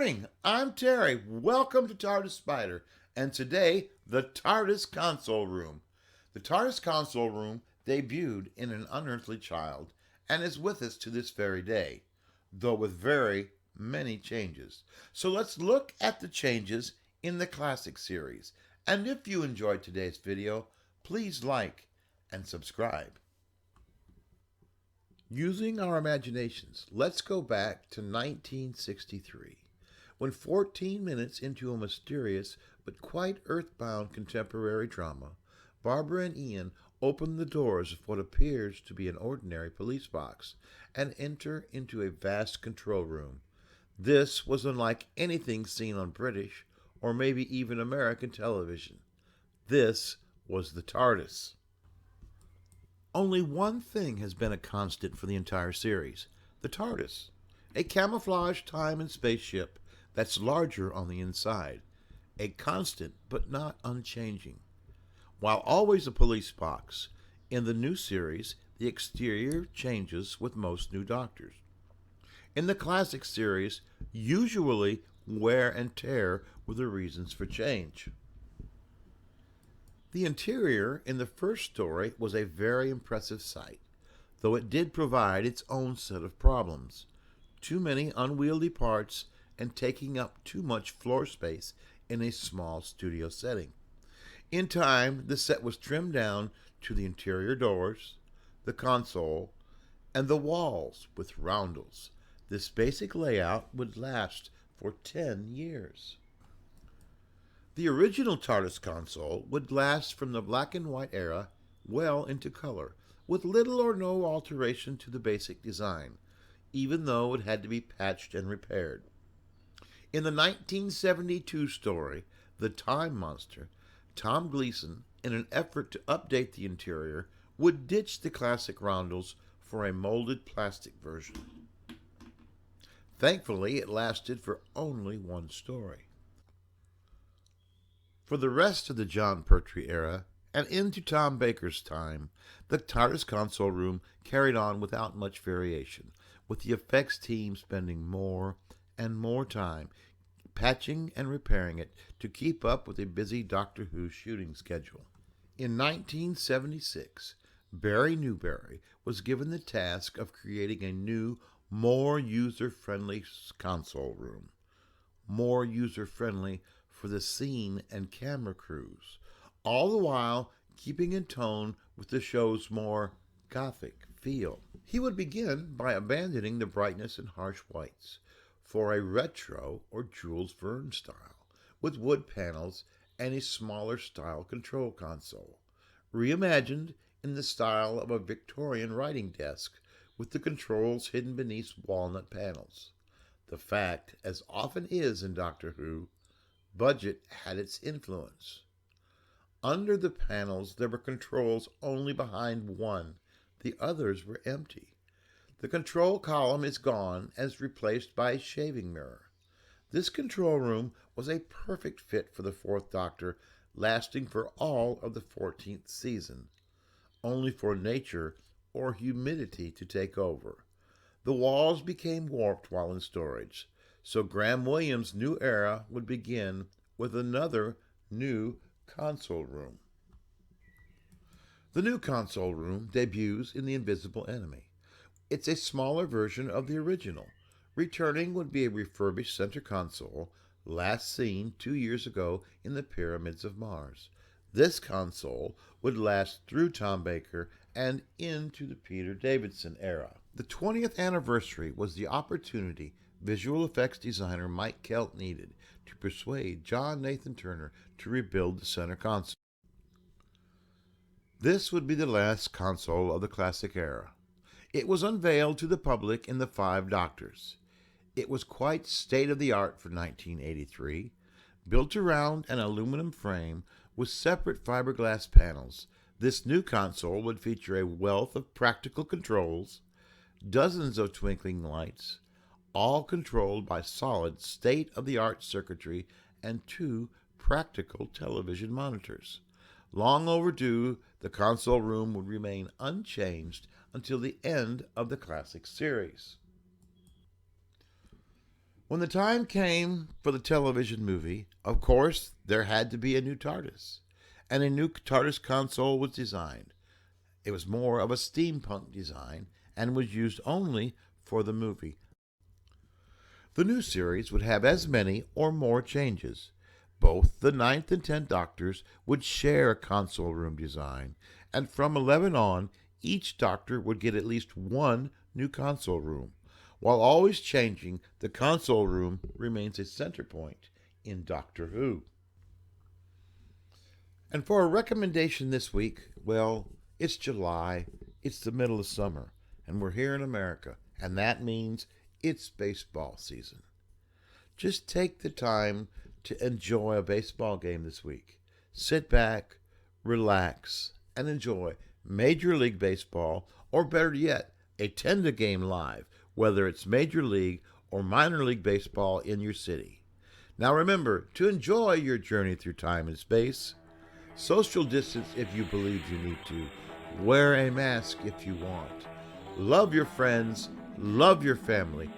morning. I'm Terry. Welcome to TARDIS Spider, and today, the TARDIS Console Room. The TARDIS Console Room debuted in An Unearthly Child and is with us to this very day, though with very many changes. So let's look at the changes in the classic series. And if you enjoyed today's video, please like and subscribe. Using our imaginations, let's go back to 1963, when 14 minutes into a mysterious but quite earthbound contemporary drama, Barbara and Ian open the doors of what appears to be an ordinary police box and enter into a vast control room. This was unlike anything seen on British or maybe even American television. This was the TARDIS. Only one thing has been a constant for the entire series: the TARDIS, a camouflaged time and space ship that's larger on the inside, a constant but not unchanging. While always a police box, in the new series, the exterior changes with most new Doctors. In the classic series, usually wear and tear were the reasons for change. The interior in the first story was a very impressive sight, though it did provide its own set of problems. Too many unwieldy parts and taking up too much floor space in a small studio setting. In time, the set was trimmed down to the interior doors, the console, and the walls with roundels. This basic layout would last for 10 years. The original TARDIS console would last from the black and white era well into color, with little or no alteration to the basic design, even though it had to be patched and repaired. In the 1972 story, The Time Monster, Tom Gleason, in an effort to update the interior, would ditch the classic roundels for a molded plastic version. Thankfully, it lasted for only one story. For the rest of the John Pertwee era, and into Tom Baker's time, the TARDIS console room carried on without much variation, with the effects team spending more and more time patching and repairing it to keep up with a busy Doctor Who shooting schedule. In 1976, Barry Newberry was given the task of creating a new, more user-friendly console room. More user-friendly for the scene and camera crews, all the while keeping in tone with the show's more gothic feel. He would begin by abandoning the brightness and harsh whites for a retro or Jules Verne style, with wood panels and a smaller style control console, reimagined in the style of a Victorian writing desk with the controls hidden beneath walnut panels. The fact, as often is in Doctor Who, budget had its influence. Under the panels there were controls only behind one. The others were empty. The control column is gone and is replaced by a shaving mirror. This control room was a perfect fit for the Fourth Doctor, lasting for all of the 14th season, only for nature or humidity to take over. The walls became warped while in storage, so Graham Williams' new era would begin with another new console room. The new console room debuts in The Invisible Enemy. It's a smaller version of the original. Returning would be a refurbished center console, last seen 2 years ago in the Pyramids of Mars. This console would last through Tom Baker and into the Peter Davison era. The 20th anniversary was the opportunity visual effects designer Mike Kelt needed to persuade John Nathan Turner to rebuild the center console. This would be the last console of the classic era. It was unveiled to the public in The Five Doctors. It was quite state-of-the-art for 1983, built around an aluminum frame with separate fiberglass panels. This new console would feature a wealth of practical controls, dozens of twinkling lights, all controlled by solid state-of-the-art circuitry and 2 practical television monitors. Long overdue, the console room would remain unchanged until the end of the classic series. When the time came for the television movie, of course, there had to be a new TARDIS, and a new TARDIS console was designed. It was more of a steampunk design and was used only for the movie. The new series would have as many or more changes. Both the ninth and 10th Doctors would share a console room design, and from 11 on, each Doctor would get at least one new console room. While always changing, the console room remains a center point in Doctor Who. And for a recommendation this week, well, it's July, it's the middle of summer, and we're here in America, and that means it's baseball season. Just take the time to enjoy a baseball game this week. Sit back, relax, and enjoy Major League Baseball, or better yet, attend a game live, whether it's Major League or Minor League Baseball in your city. Now remember to enjoy your journey through time and space. Social distance if you believe you need to. Wear a mask if you want. Love your friends, love your family,